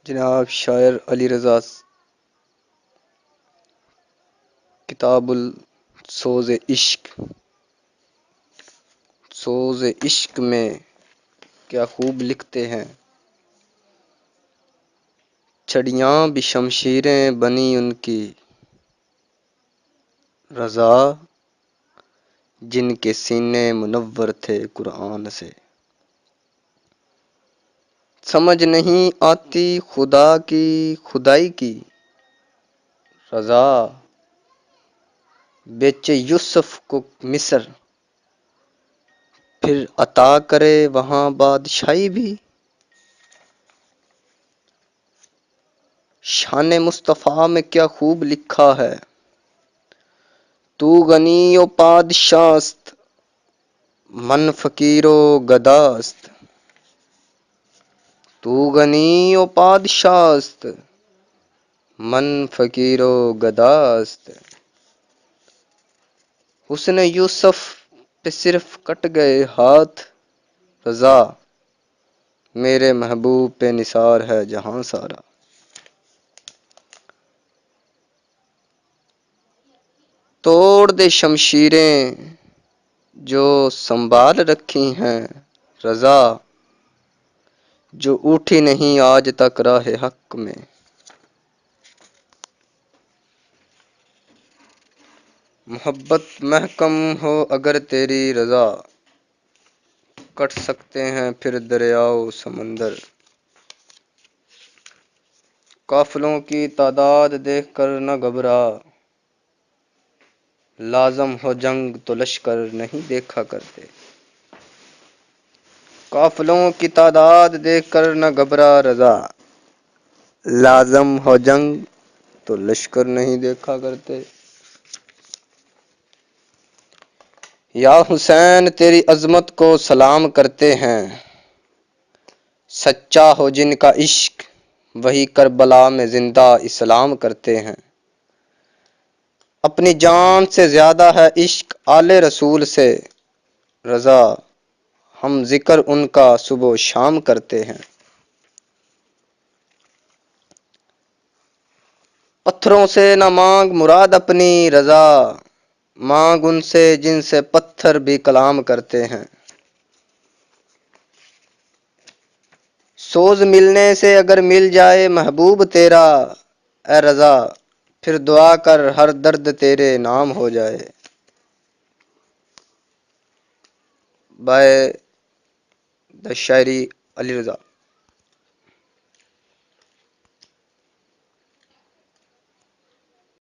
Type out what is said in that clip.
جناب شاعر علی رضا کتاب سوز عشق سوز عشق میں کیا خوب لکھتے ہیں، چھڑیاں بھی شمشیریں بنی ان کی رضا، جن کے سینے منور تھے قرآن سے۔ سمجھ نہیں آتی خدا کی خدائی کی رضا، بیچے یوسف کو مصر پھر عطا کرے وہاں بادشاہی بھی۔ شان مصطفیٰ میں کیا خوب لکھا ہے، تو غنی و پادشاہست من فقیر و گداست۔ تو غنی و پادشاہست من فقیر و گداست۔ حسن یوسف پہ صرف کٹ گئے ہاتھ رضا، میرے محبوب پہ نثار ہے جہاں سارا۔ توڑ دے شمشیریں جو سنبھال رکھی ہیں رضا، جو اٹھی نہیں آج تک راہ حق میں۔ محبت محکم ہو اگر تیری رضا، کٹ سکتے ہیں پھر دریا و سمندر۔ قافلوں کی تعداد دیکھ کر نہ گھبرا، لازم ہو جنگ تو لشکر نہیں دیکھا کرتے۔ قافلوں کی تعداد دیکھ کر نہ گھبرا رضا، لازم ہو جنگ تو لشکر نہیں دیکھا کرتے۔ یا حسین تیری عظمت کو سلام کرتے ہیں، سچا ہو جن کا عشق وہی کربلا میں زندہ اسلام کرتے ہیں۔ اپنی جان سے زیادہ ہے عشق آل رسول سے رضا، ہم ذکر ان کا صبح و شام کرتے ہیں۔ پتھروں سے نہ مانگ مراد اپنی رضا، مانگ ان سے جن سے پتھر بھی کلام کرتے ہیں۔ سوز ملنے سے اگر مل جائے محبوب تیرا اے رضا، پھر دعا کر ہر درد تیرے نام ہو جائے۔ بائے دا شاعری علی رضا۔